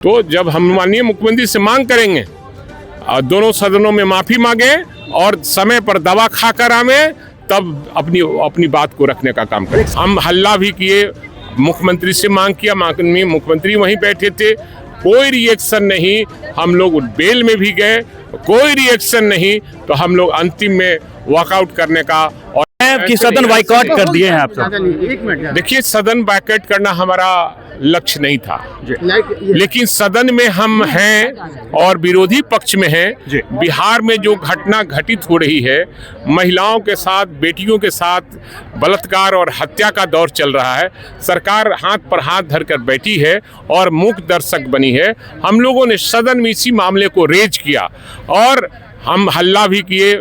तो जब हम माननीय मुख्यमंत्री से मांग करेंगे दोनों सदनों में माफी मांगे और समय पर दवा खाकर आवे, तब अपनी बात को रखने का काम करें। हम हल्ला भी किए, मुख्यमंत्री से मांग किया, माननीय मुख्यमंत्री वहीं बैठे थे, कोई रिएक्शन नहीं। हम लोग बेल में भी गए, कोई रिएक्शन नहीं, तो हम लोग अंतिम में वॉकआउट करने का और कि सदन बाइकआउट कर दिए हैं आप सब। देखिए, सदन बाइकआउट करना हमारा लक्ष्य नहीं था, लेकिन सदन में हम हैं और विरोधी पक्ष में हैं। बिहार में जो घटना घटित हो रही है, महिलाओं के साथ, बेटियों के साथ बलात्कार और हत्या का दौर चल रहा है। सरकार हाथ पर हाथ धरकर बैठी है और मूक दर्शक बनी है। हम लोगों ने सदन में इसी मामले को रेज किया और हम हल्ला भी किए,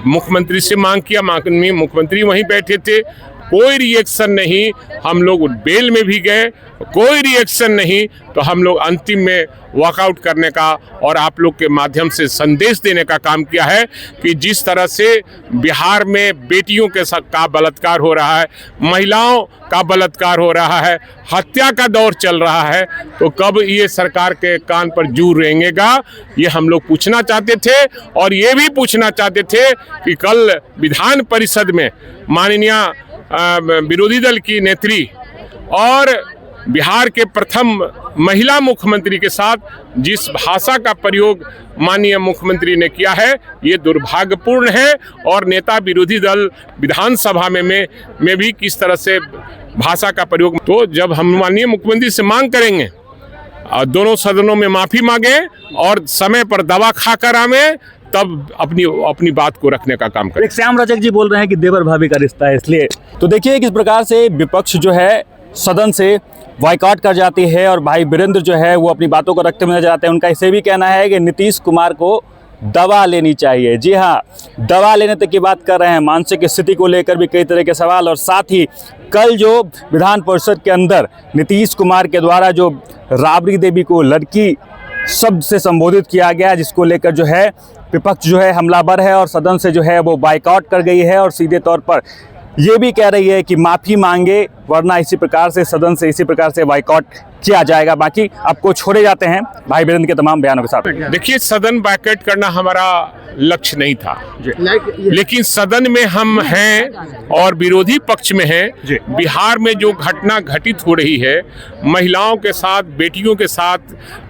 मुख्यमंत्री से मांग किया, माननीय मुख्यमंत्री वहीं बैठे थे, कोई रिएक्शन नहीं। हम लोग बेल में भी गए, कोई रिएक्शन नहीं, तो हम लोग अंतिम में वॉकआउट करने का और आप लोग के माध्यम से संदेश देने का काम किया है कि जिस तरह से बिहार में बेटियों के साथ का बलात्कार हो रहा है, महिलाओं का बलात्कार हो रहा है, हत्या का दौर चल रहा है, तो कब ये सरकार के कान पर जू रेंगेगा, ये हम लोग पूछना चाहते थे। और ये भी पूछना चाहते थे कि कल विधान परिषद में माननीय विरोधी दल की नेत्री और बिहार के प्रथम महिला मुख्यमंत्री के साथ जिस भाषा का प्रयोग माननीय मुख्यमंत्री ने किया है, ये दुर्भाग्यपूर्ण है। और नेता विरोधी दल विधानसभा में भी किस तरह से भाषा का प्रयोग, तो जब हम माननीय मुख्यमंत्री से मांग करेंगे दोनों सदनों में माफी मांगे और समय पर दवा खाकर आवे, तब अपनी बात को रखने का काम करें। श्याम रजक जी बोल रहे हैं कि देवर भाभी का रिश्ता है, इसलिए तो देखिए किस प्रकार से विपक्ष जो है सदन से बाइकआउट कर जाती है और भाई वीरेंद्र जो है वो अपनी बातों को रखते हुए नजर आते हैं। उनका इसे भी कहना है कि नीतीश कुमार को दवा लेनी चाहिए। जी हाँ, दवा लेने तक की बात कर रहे हैं। मानसिक स्थिति को लेकर भी कई तरह के सवाल, और साथ ही कल जो विधान परिषद के अंदर नीतीश कुमार के द्वारा जो राबड़ी देवी को लड़की शब्द से संबोधित किया गया, जिसको लेकर जो है विपक्ष जो है हमलावर है और सदन से जो है वो बाइकआउट कर गई है और सीधे तौर पर ये भी कह रही है कि माफ़ी मांगे, वरना इसी प्रकार से सदन से इसी प्रकार से बाइकआउट किया जाएगा। बाकी आपको छोड़े जाते हैं भाई वीरेंद्र के तमाम बयानों के साथ। देखिए, सदन बाइकआउट करना हमारा लक्ष्य नहीं था, लेकिन सदन में हम हैं और विरोधी पक्ष में हैं। बिहार में जो घटना घटित हो रही है, महिलाओं के साथ, बेटियों के साथ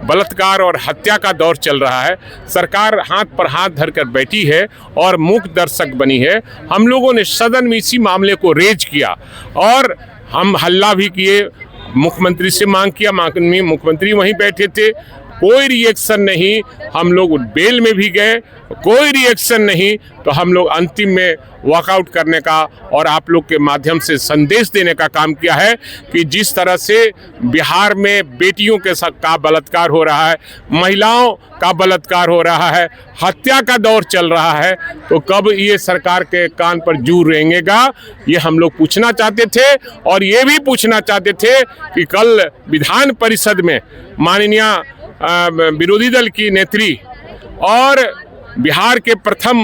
बलात्कार और हत्या का दौर चल रहा है। सरकार हाथ पर हाथ धरकर बैठी है और मूक दर्शक बनी है। हम लोगों ने सदन में इसी मामले को रेज किया और हम हल्ला भी किए, मुख्यमंत्री से मांग किया, माननीय मुख्यमंत्री वहीं बैठे थे, कोई रिएक्शन नहीं। हम लोग बेल में भी गए, कोई रिएक्शन नहीं, तो हम लोग अंतिम में वॉकआउट करने का और आप लोग के माध्यम से संदेश देने का काम किया है कि जिस तरह से बिहार में बेटियों के साथ का बलात्कार हो रहा है, महिलाओं का बलात्कार हो रहा है, हत्या का दौर चल रहा है, तो कब ये सरकार के कान पर जू रेंगेगा, ये हम लोग पूछना चाहते थे। और ये भी पूछना चाहते थे कि कल विधान परिषद में माननीय विरोधी दल की नेत्री और बिहार के प्रथम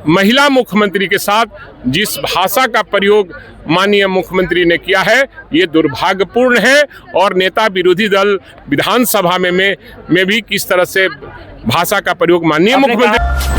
महिला मुख्यमंत्री के साथ जिस भाषा का प्रयोग माननीय मुख्यमंत्री ने किया है, ये दुर्भाग्यपूर्ण है। और नेता विरोधी दल विधानसभा में भी किस तरह से भाषा का प्रयोग माननीय मुख्यमंत्री